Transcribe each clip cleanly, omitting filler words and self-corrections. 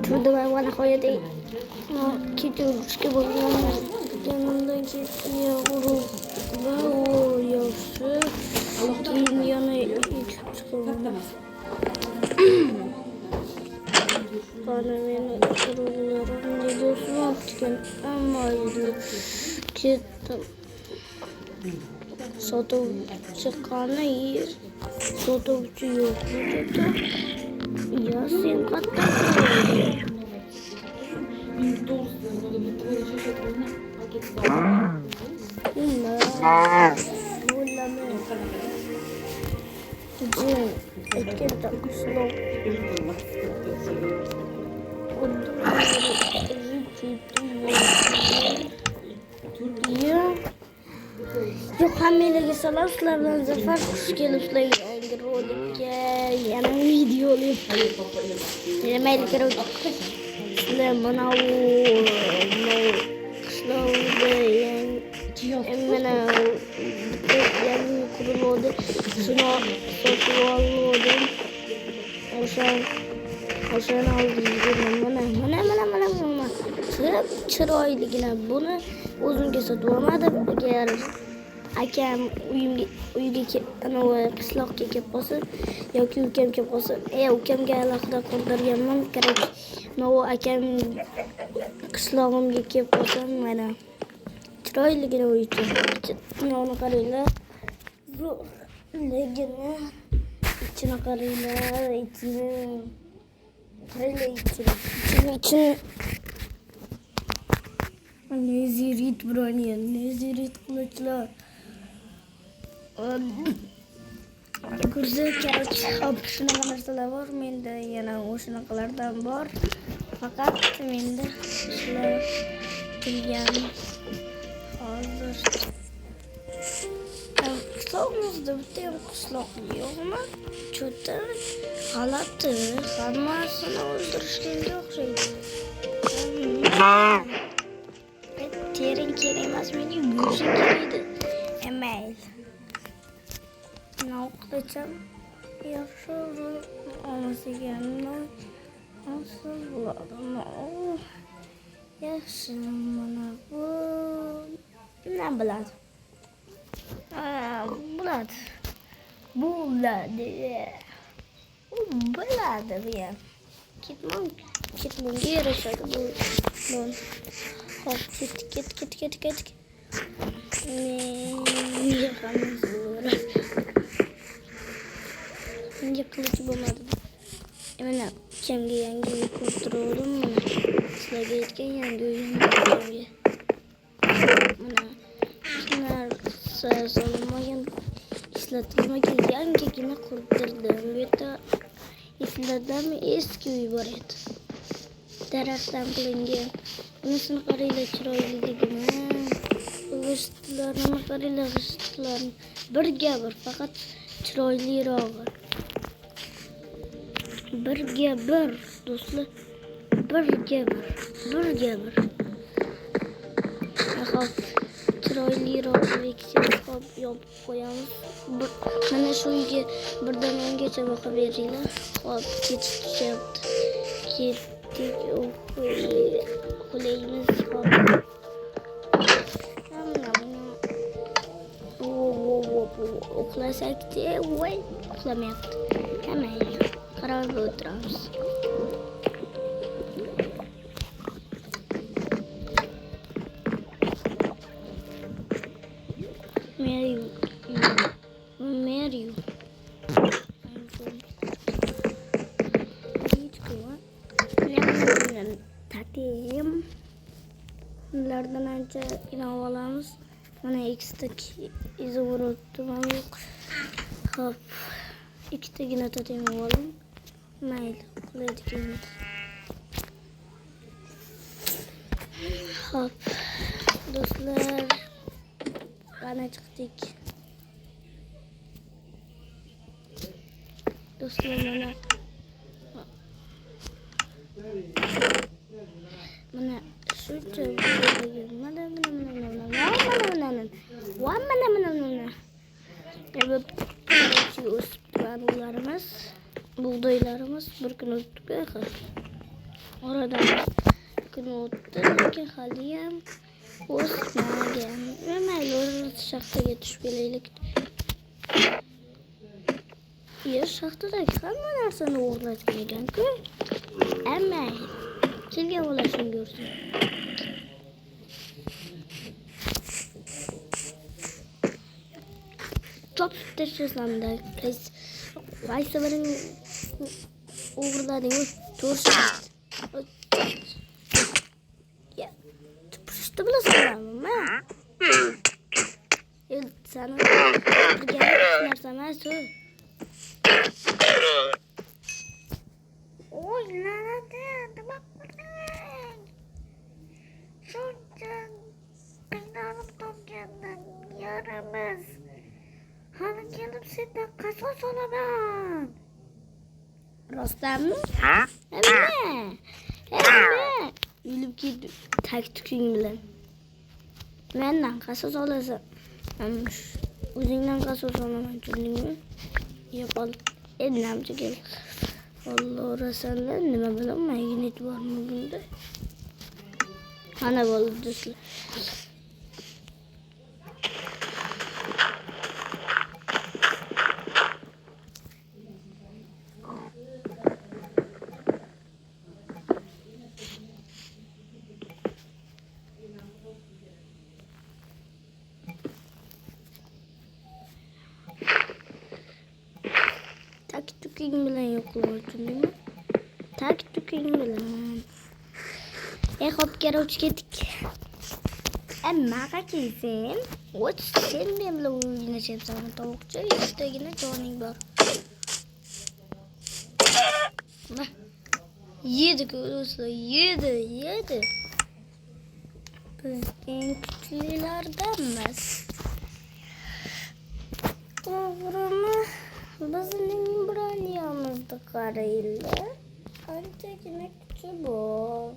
Turda mana qo'yadi. Keturishga bo'lgan yanimdan ketaverib va u yaxshi. Keyin yana yetib chiqaman. Bana meni urug'larim videosini otgan, ammo ketdim. Sotuvchi qani yer, sotuvchi yo'q dedi. Ya sen qattiq Yok hammalarga salom, sizlar bilan Zafar xush kelibsizlar yangi rolikka, yana video olib. Mayli kerak. Sizlar mana qishloqda yangi qurildi. Shuni sotib oldim. O'shani oldim. Mana. Chiroyligina buni o'zimga sotib olmadim. Agar akam uyga qishloqqa kelib qolsa yoki ukam kelib qolsa, ukamga alohida qoldirganman kerak. Mana akam qishlog'imga kelib qolsa, mana chiroyligina uycha. Noni qaranglar. Zo'rligini ichini qaranglar, ichini Nezirit bronye, nezirit qilichlar. Kursi kerak, shunaqa narsalar bor. Menda yana o'shanaqalardan bor. Faqat menda shular kelgan hozir. Qishloqimizda bitta ham qishloq yo'qmi? Cho'ta, g'alati, hammasini o'ldirishga o'xshaydi. Tering kerak emas, menga go'sht kerakdi. Mayli. Naqdacham yaxshi olmasaganman. Asıl buladimi? Yaxshi mana bu. Nima biladi? Biladi. Biladi bu ham. Ketmonga yarashadi bu. Hop, ket. Menga qilich bo'lmadi. Mana kamga yangi uy qurdirdim. Mana sizlarga aytgan yangi uyimga. Mana shular solmagan, ishlatilmagan yangigina qurdirdim. Bu yerda eslardan eski uy bor edi. Daraxtdan qilingan. Unisini qaranglar, chiroyligigina. G'ishtlarini qaranglar, g'ishtlarni. Birga bir, faqat chiroylirog'i. Birga bir, do'stlar. Birga bir. Hop, chiroylirog'i hop yopib qo'yamiz. Mana shu uyga birdan 10 gacha boqib beringlar. Hop, ketish tushyapti. Ketdik. Qo'laymiz hop. Uxlasak-da, voy, uxlamayapti. Mayli, qarorga o'tiramiz. Mary. Tatim. Bunlardan ancha inov olamiz. Mana ikkita izvorotni mana hop. Ikkitagina tatim olim. Mayli, qilayotganmiz. Hop. Do'stlar, qana chiqdik. Do'stlar, mana shuncha mana o'sib turadi ularimiz. buğdaylarımız bir gün o'tdi. Oradan bir gün o'tdi, lekin haliyam o'smagan. Va mayli, o'z shaxtaga tushib kelaylik. Yer shaxtadagi hamma narsani o'g'irlatgan ekan-ku. Ammo kelgan bolashini ko'rsin. Chopib tashlasam-da, qaysi biring o'g'irlading? To'g'risi. Ya, tupurishni bilasanmi? Sani qilgan narsa emas-ku. Oy lanada, nima qiling? Shuncha qiynalib topgandan yarimiz. Hali kelib sendan qasos olaman. Rostdanmi? Hamma. Yulib ketdi taktiking bilan. Mendan qasos olasan. O'zingdan qasos olaman, tushundingmi? Yo'qol. Endi kel. Alloh rasuldan nima bilaman, magnet bormi bunda? Ana bo'ldi do'stlar. Taktiking bilan yo'qolib tushundingmi? Taktiking bilan. Hop, garovchi ketdik. Ammo qachaysan? O'ch, sen men bilan o'ynashyapsan, tovuqcha, ikkitagina joning bor. Yedi-ku do'stlar, yedi. Biz eng kuchlilardanmiz. To'g'rimi? Bizning broniyamizda qaraylar. Qanchagina kuchi bor.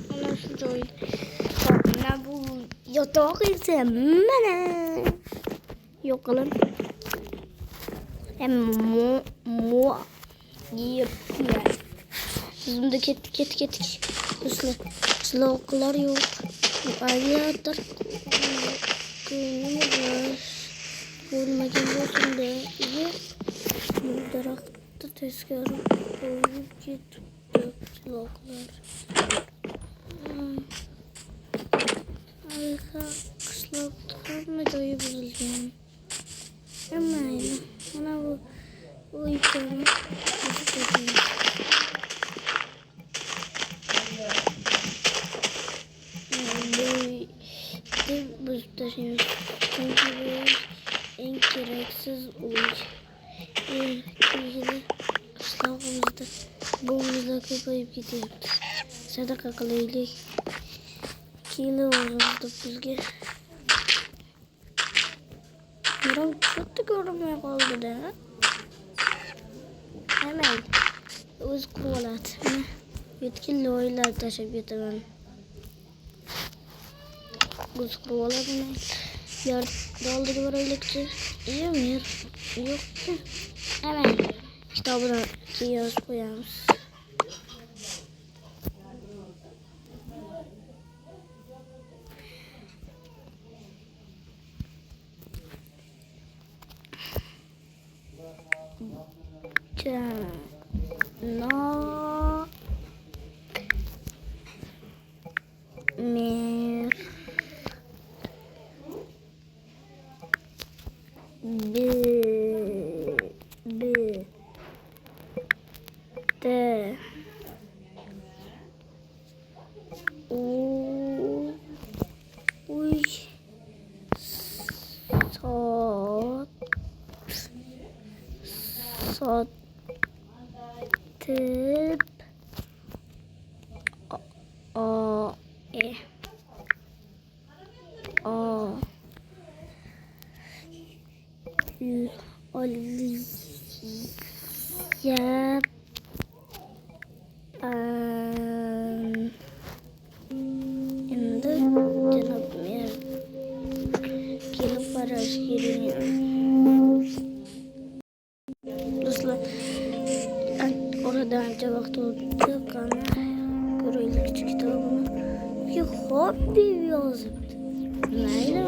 Mana shu joy. Mana bu yotoq esa mana. Yo'q qilin. Mo yep. Bizimda ketdik. Sizlar yo'q. Alyatar. Bo'lmagan bo'lsin-da. Bu daraxtni teskari qo'yib ketibdi sizlar. Qishloqda hamma joyi buzilgan. Mayli. Mana bu uyni buzib tashlaymiz. Chunki bu eng keraksiz uy. Qishlog'imizda bo'g'izlar ko'payib ketyapti. Sadaqa qilaylik. Kelib bizga. Birov katta ko'rinmay qoldi-da. Mayli. O'z quvvat. Yetkin loylar tashab ketaman. O'z quvvatini oldiga boraylikchi. Yo'q. Mayli. Kitobini yozib qo'yamiz. Sotib endi janob mer baraj görünüyor. Dostlar, orada önce vakti olduk ama Groy'la küçük kitabını bir hobby yazıp. Neyle?